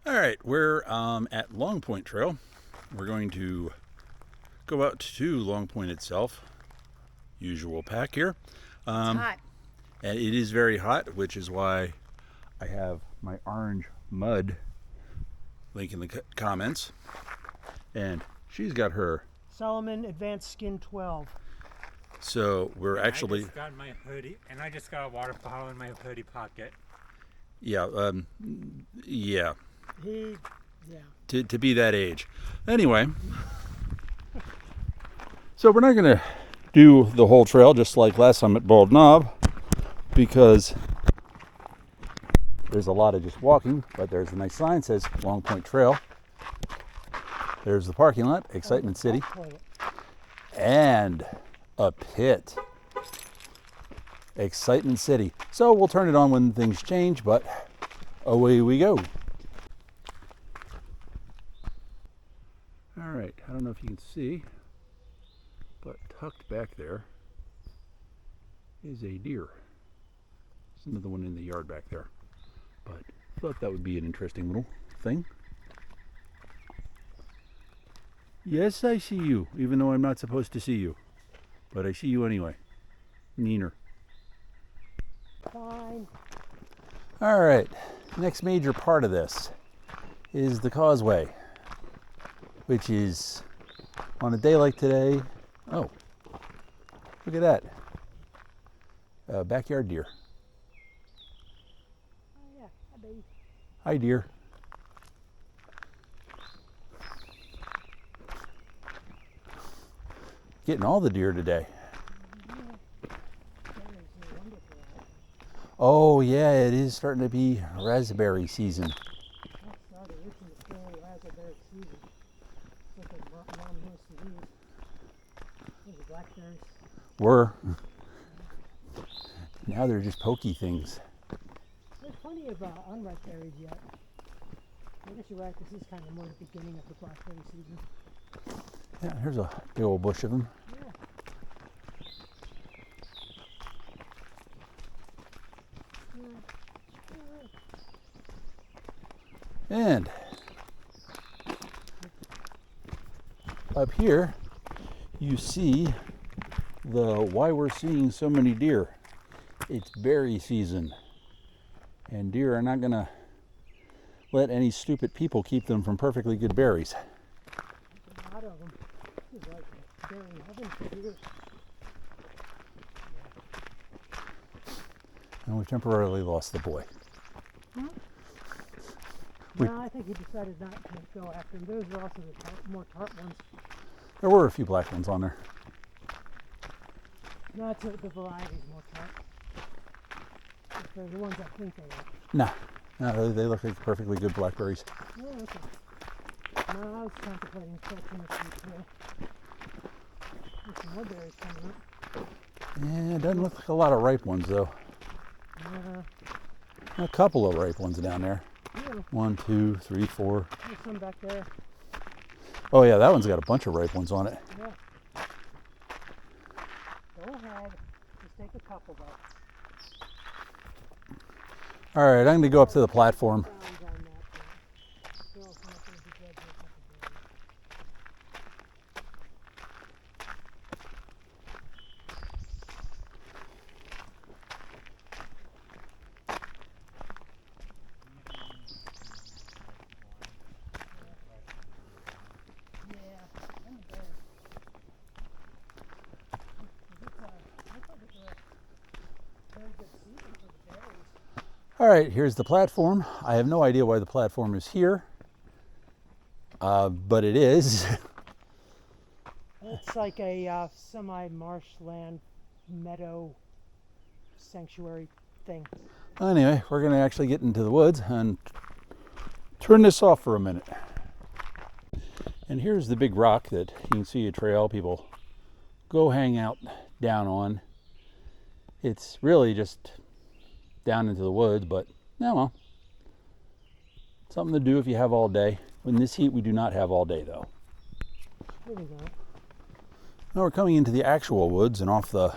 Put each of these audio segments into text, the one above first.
All right, we're at Longpoint Trail. We're going to go out to Longpoint itself. Usual pack here. It's Um, hot. and it is very hot, which is why I have my orange mud link in the comments. And she's got her. Solomon Advanced Skin 12. So we're actually, I just got my hoodie, and I just got a water bottle in my hoodie pocket. yeah, yeah, Yeah. to be that age. Anyway, so we're not going to do the whole trail just like last time at Bald Knob because there's a lot of just walking, but there's a nice sign that says Longpoint Trail. There's the parking lot, Excitement City, and a pit. Excitement City. So we'll turn it on when things change, but away we go. All right, I don't know if you can see, but tucked back there is a deer. There's another one in the yard back there, but I thought that would be an interesting little thing. Yes, I see you, even though I'm not supposed to see you, but I see you anyway. Neener. Fine. All right, next major part of this is the causeway, which is on a day like today. Oh, look at that. Backyard deer. Oh, yeah. Hi, baby. Hi, deer. Getting all the deer today. Oh, yeah, it is starting to be raspberry season. Blackberries. Were. Now they're just pokey things. There's plenty of unripe berries yet. I guess you're right. This is kind of more the beginning of the blackberry season. Yeah, here's a big old bush of them. Yeah. And up here, you see why we're seeing so many deer. It's berry season, and deer are not gonna let any stupid people keep them from perfectly good berries. There's a lot of them. This is like berry heaven for deer. And we've temporarily lost the boy. No, I think he decided not to go after them. Those were also the more tart ones. There were a few black ones on there. No, it's the variety's more tart. They're the ones I think they are. No, they look like perfectly good blackberries. Oh, okay. No, I was contemplating collecting a few too. There's some more berries coming up. Yeah, it doesn't look like a lot of ripe ones though. A couple of ripe ones down there. Yeah. 1, 2, 3, 4. There's some back there. Oh yeah, that one's got a bunch of ripe ones on it. Yeah. Go ahead. Just take a couple though. All right, I'm going to go up to the platform. All right, here's the platform. I have no idea why the platform is here, but it is. It's like a semi-marshland meadow sanctuary thing. Anyway, we're going to actually get into the woods and turn this off for a minute. And here's the big rock that you can see a trail people go hang out down on. It's really just down into the woods, but yeah, well, something to do if you have all day. In this heat, we do not have all day though. There we go. Now we're coming into the actual woods and off the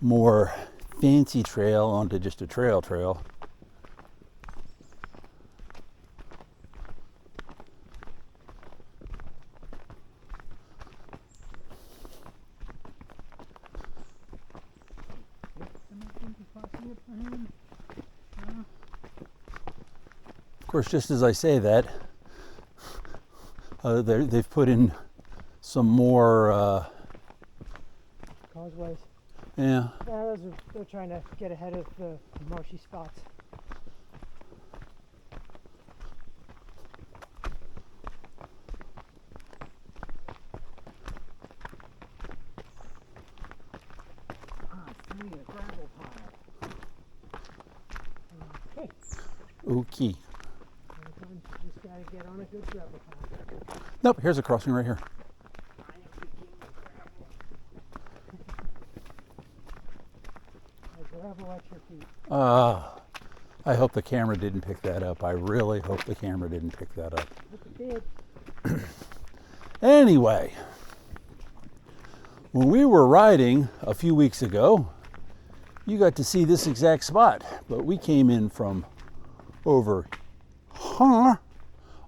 more fancy trail onto just a trail. course, just as I say that, they've put in some more, Causeways. yeah. They're trying to get ahead of the marshy spots. A gravel pile. Okay. Okay. Sometimes you just gotta get on a good gravel pile. Nope, here's a crossing right here. Gravel at your feet. I hope the camera didn't pick that up. I really hope the camera didn't pick that up. Hope it did. Anyway, when we were riding a few weeks ago, you got to see this exact spot, but we came in from over on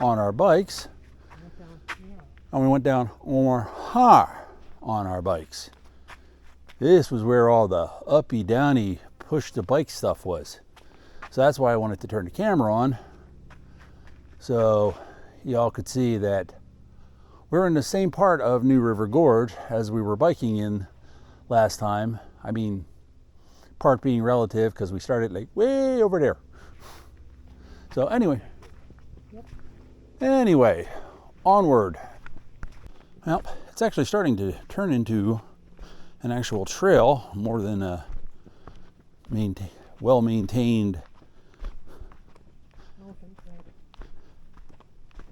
our bikes, and we went down over on our bikes. This was where all the uppy downy push the bike stuff was. So that's why I wanted to turn the camera on, so y'all could see that we're in the same part of New River Gorge as we were biking in last time. I mean, part being relative because we started like way over there. So anyway, onward. Well, it's actually starting to turn into an actual trail more than a well-maintained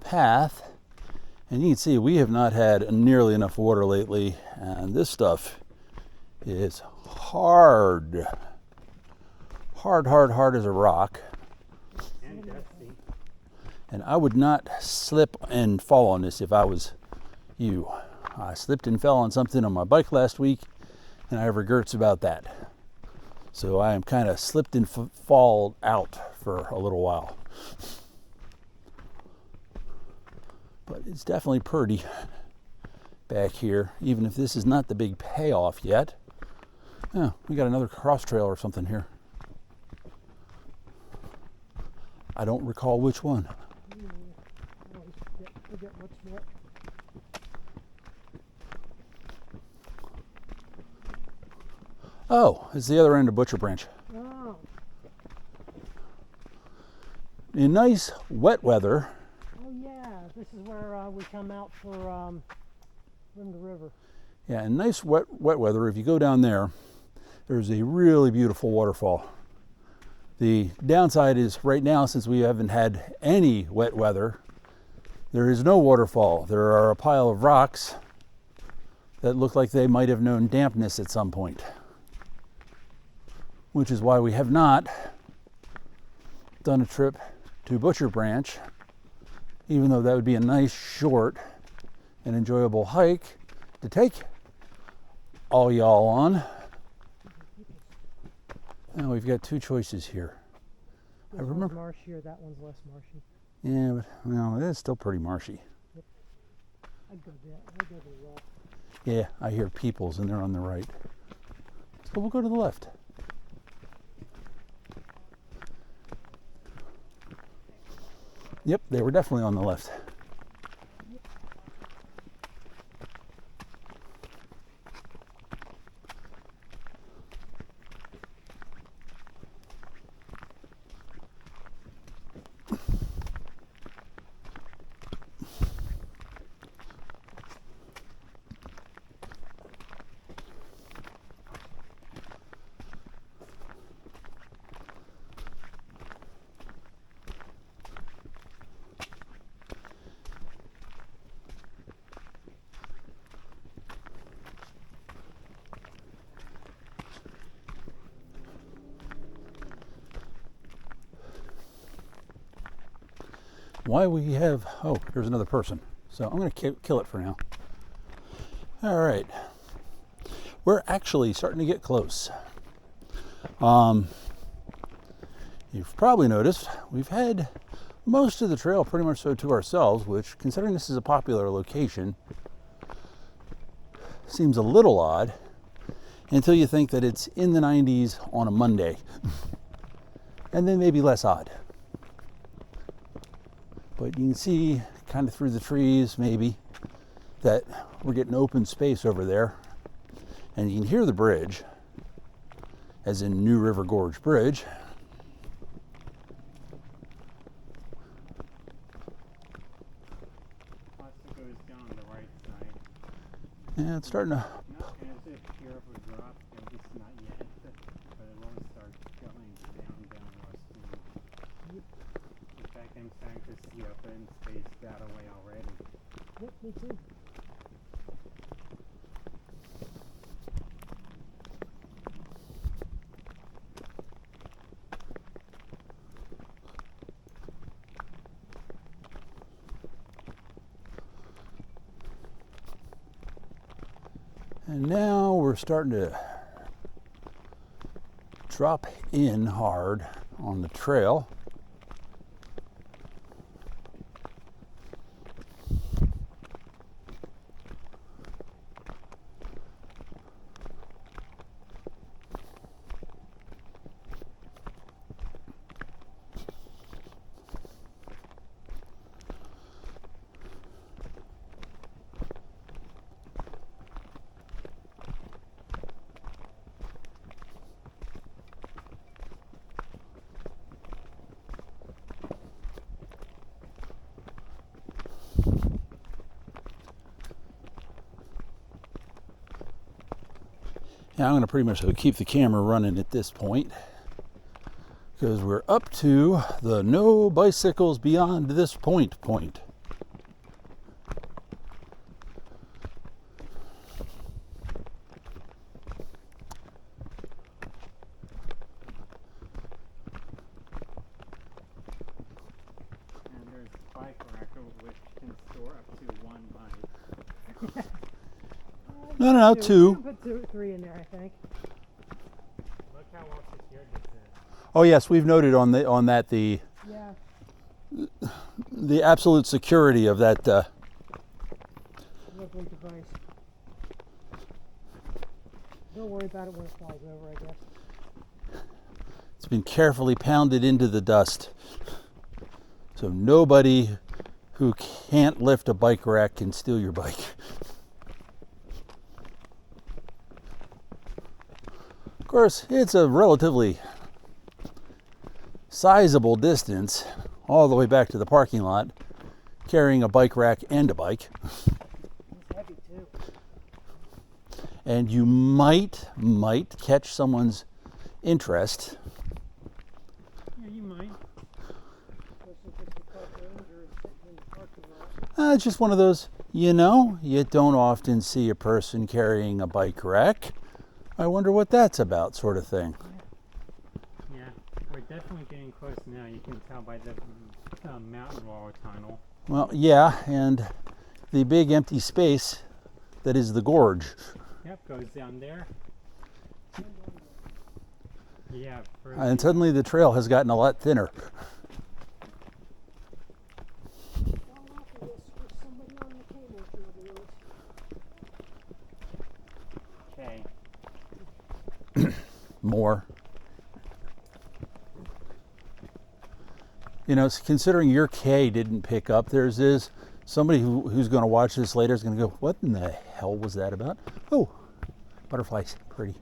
path. And you can see we have not had nearly enough water lately, and this stuff is hard as a rock. And dusty. And I would not slip and fall on this if I was you. I slipped and fell on something on my bike last week, and I have regrets about that. So I am kind of slipped and fall out for a little while. But it's definitely pretty back here, even if this is not the big payoff yet. Oh, we got another cross trail or something here. I don't recall which one. Forget what's what. Oh, it's the other end of Butcher Branch. Oh. In nice wet weather. Oh yeah, this is where we come out for from the river. Yeah, in nice wet weather, if you go down there, there's a really beautiful waterfall. The downside is right now, since we haven't had any wet weather, there is no waterfall. There are a pile of rocks that look like they might have known dampness at some point, which is why we have not done a trip to Butcher Branch, even though that would be a nice, short, and enjoyable hike to take all y'all on. Now we've got two choices here. This one's marshier, that one's less marshy. Yeah, but well, it is still pretty marshy. Yep. I'd go there. I'd go to the left. Yeah, I hear peoples and they're on the right. So we'll go to the left. Yep, they were definitely on the left. Why we have, oh, there's another person. So I'm going to kill it for now. All right. We're actually starting to get close. You've probably noticed we've had most of the trail pretty much so to ourselves, which, considering this is a popular location, seems a little odd until you think that it's in the 90s on a Monday. And then maybe less odd. But you can see kind of through the trees maybe that we're getting open space over there. And you can hear the bridge, as in New River Gorge Bridge. Also goes down the right side. And it's starting to, Not as if here of a drop, at least not yet, but it will start going downward soon. In fact, I'm starting to see open space that away already. Yep, me too. and now we're starting to drop in hard on the trail. Now I'm going to pretty much keep the camera running at this point because we're up to the no bicycles beyond this point. And there's a bike rack which can store up to one bike. No, You two. can put 2 or 3 in there, I think. Look how well secured this is. Oh yes, we've noted on that the Yeah, absolute security of that. lovely device. Don't worry about it when it falls over, I guess. It's been carefully pounded into the dust, so nobody who can't lift a bike rack can steal your bike. Of course, it's a relatively sizable distance all the way back to the parking lot, carrying a bike rack and a bike. It's heavy too. And you might catch someone's interest. Yeah, you might. Especially if it's the park ranger is sitting in the parking lot. It's just one of those, you don't often see a person carrying a bike rack. I wonder what that's about, sort of thing. Yeah, we're definitely getting close now. You can tell by the mountain wall tunnel. Well, yeah, and the big empty space that is the gorge. Yep, goes down there. Yeah, And suddenly the trail has gotten a lot thinner. Fall off of this with somebody on the cable for the road. okay. More. Considering your K didn't pick up, there's somebody who's going to watch this later is going to go, what in the hell was that about? Oh, butterflies, pretty.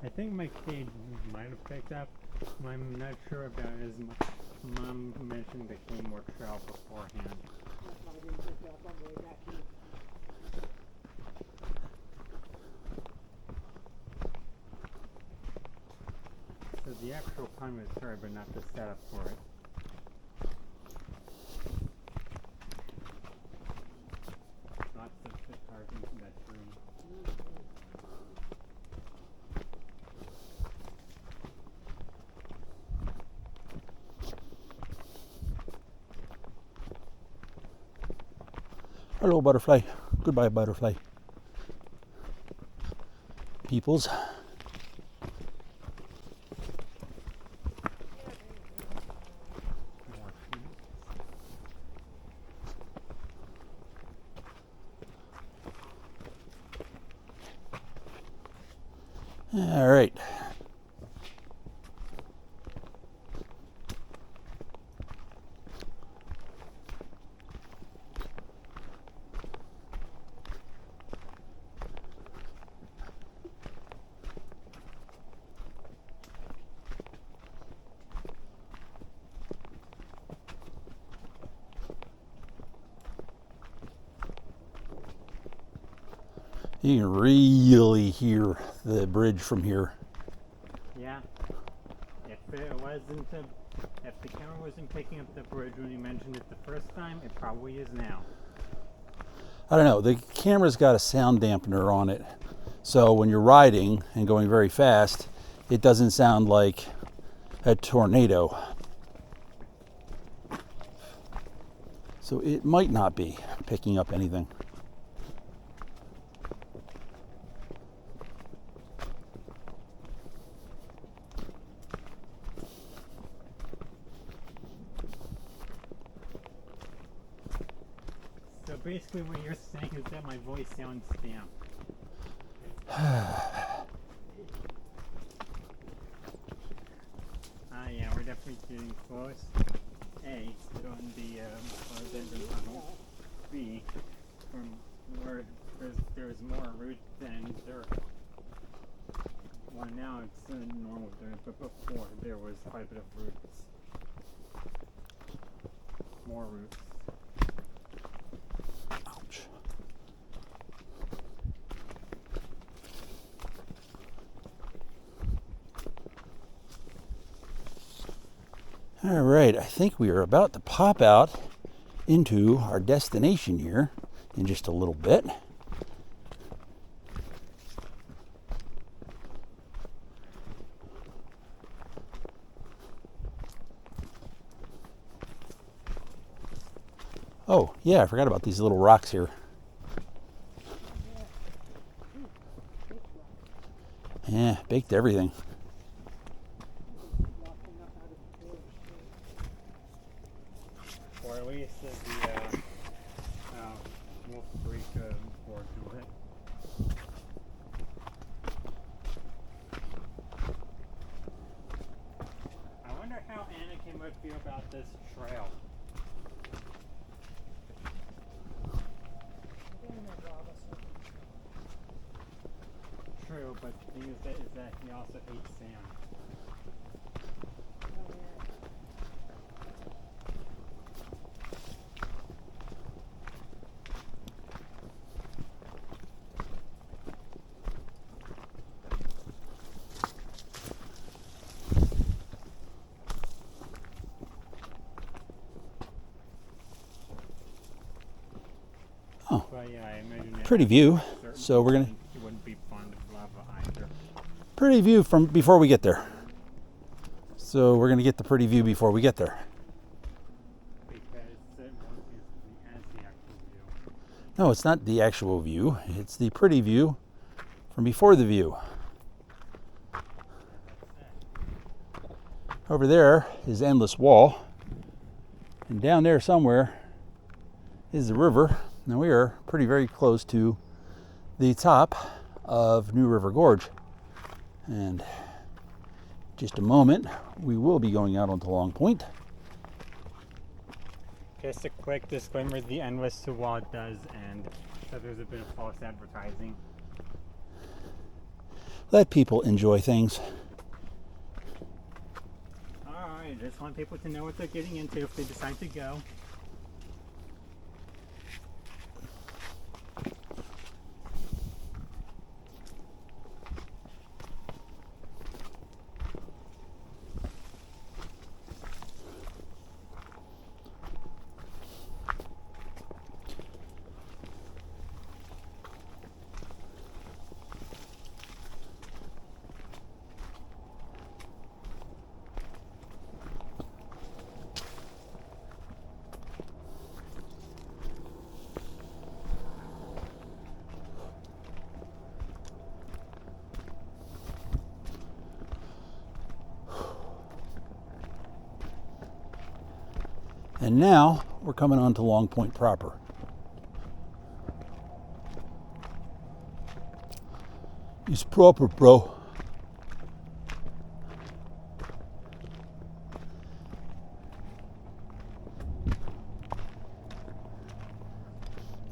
I think my cage might have picked up. I'm not sure about it as much. Mom mentioned there came more trail beforehand. That's why I didn't pick up on the way back here. So the actual pun was sorry, but not the setup for it. Lots of the carvings in that tree. Hello, butterfly. Goodbye, butterfly. peoples. More feet. All right. You can really hear the bridge from here. Yeah. If the camera wasn't picking up the bridge when you mentioned it the first time, it probably is now. I don't know, the camera's got a sound dampener on it. So when you're riding and going very fast, it doesn't sound like a tornado. So it might not be picking up anything. So basically what you're saying is that my voice sounds stamped. Yeah, we're definitely getting close. A, on the Denver tunnel. B, from where there's more root than dirt. Well, now it's normal dirt, but before there was quite a bit of roots. More roots. Ouch. All right, I think we are about to pop out into our destination here in just a little bit. Oh, yeah, I forgot about these little rocks here. Yeah, baked everything. Or at least the Wolf Creek Gorge of it. I wonder how Anakin would feel about this trail. True, but the thing is that he also hates sand. Oh, But yeah, I imagine it pretty view. certain So we're gonna points he wouldn't be fond of lava either. pretty view from before we get there. So we're gonna get the pretty view before we get there. Because it won't be as the actual view. No, it's not the actual view. It's the pretty view from before the view. Over there is Endless Wall. And down there somewhere is the river. Now we are very close to the top of New River Gorge. And just a moment, we will be going out onto Longpoint. Just a quick disclaimer, the Endless Wall does end, so there's a bit of false advertising. Let people enjoy things. Alright, just want people to know what they're getting into if they decide to go. And now we're coming on to Longpoint proper. It's proper, bro.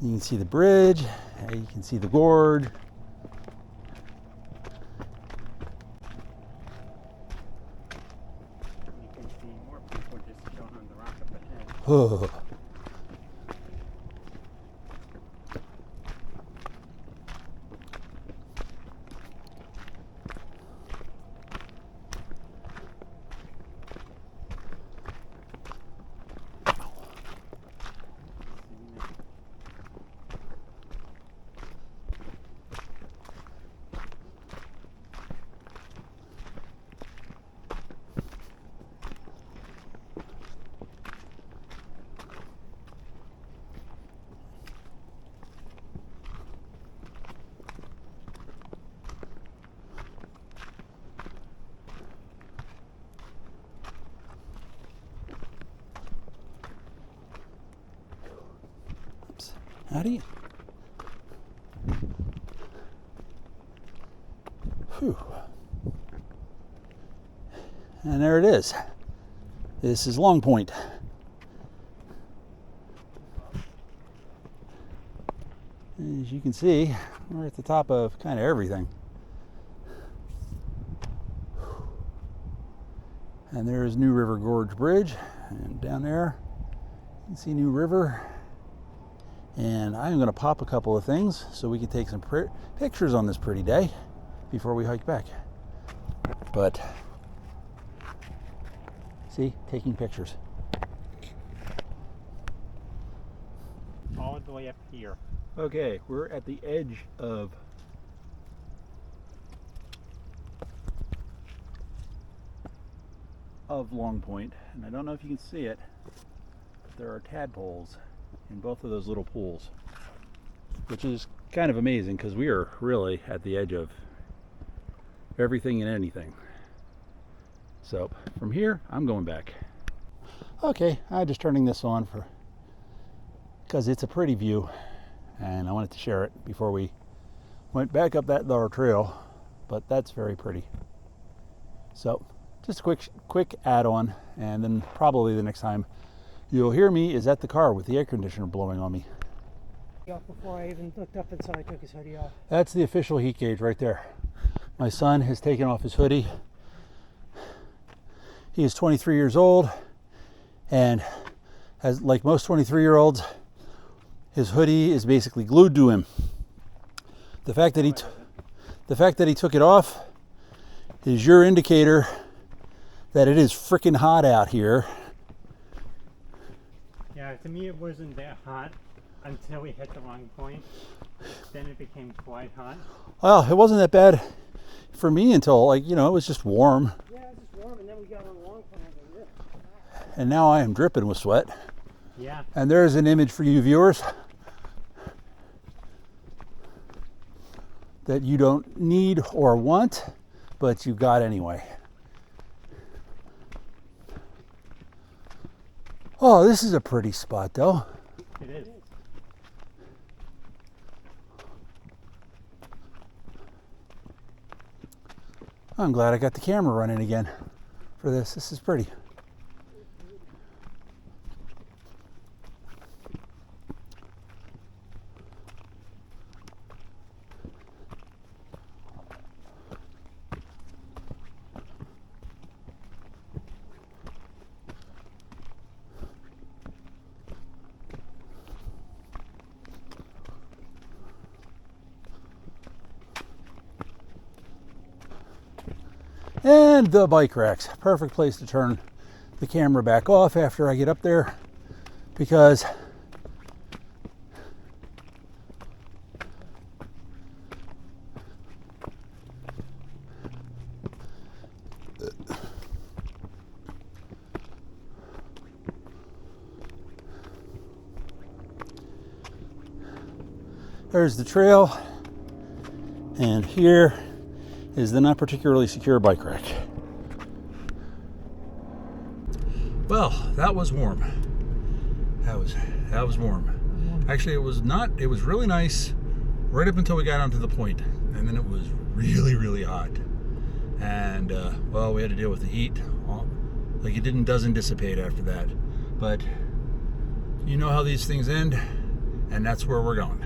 You can see the bridge, you can see the gorge. You can see more people just chilling on the rock up ahead. Oh. How do you? Whew. And there it is. This is Longpoint. As you can see, we're at the top of kind of everything. And there's New River Gorge Bridge, and down there you can see New River. And I'm going to pop a couple of things so we can take some pictures on this pretty day before we hike back. But see, taking pictures. All the way up here. Okay, we're at the edge of Longpoint, and I don't know if you can see it, but there are tadpoles in both of those little pools, which is kind of amazing because we are really at the edge of everything and anything. So from here, I'm going back. Okay, I'm just turning this on because it's a pretty view, and I wanted to share it before we went back up that lower trail, but that's very pretty. So just a quick add-on, and then probably the next time you'll hear me is at the car with the air conditioner blowing on me. Before I even looked up inside, I took his hoodie off. That's the official heat gauge right there. My son has taken off his hoodie. He is 23 years old, and as like most 23-year-olds, his hoodie is basically glued to him. The fact that he took it off is your indicator that it is freaking hot out here. Yeah, to me it wasn't that hot until we hit the Longpoint. Then it became quite hot. Well, it wasn't that bad for me until, like, you know, it was just warm. Yeah, it was just warm, and then we got on Longpoint. And now I am dripping with sweat. Yeah. And there's an image for you viewers that you don't need or want, but you got anyway. Oh, this is a pretty spot though. It is. I'm glad I got the camera running again for this. This is pretty. And the bike racks. Perfect place to turn the camera back off after I get up there, because there's the trail, and here is the not particularly secure bike rack. Well, that was warm. That was warm. Actually, it was not. It was really nice right up until we got onto the point, and then it was really, really hot. And well, we had to deal with the heat. Like it doesn't dissipate after that. But you know how these things end, and that's where we're going.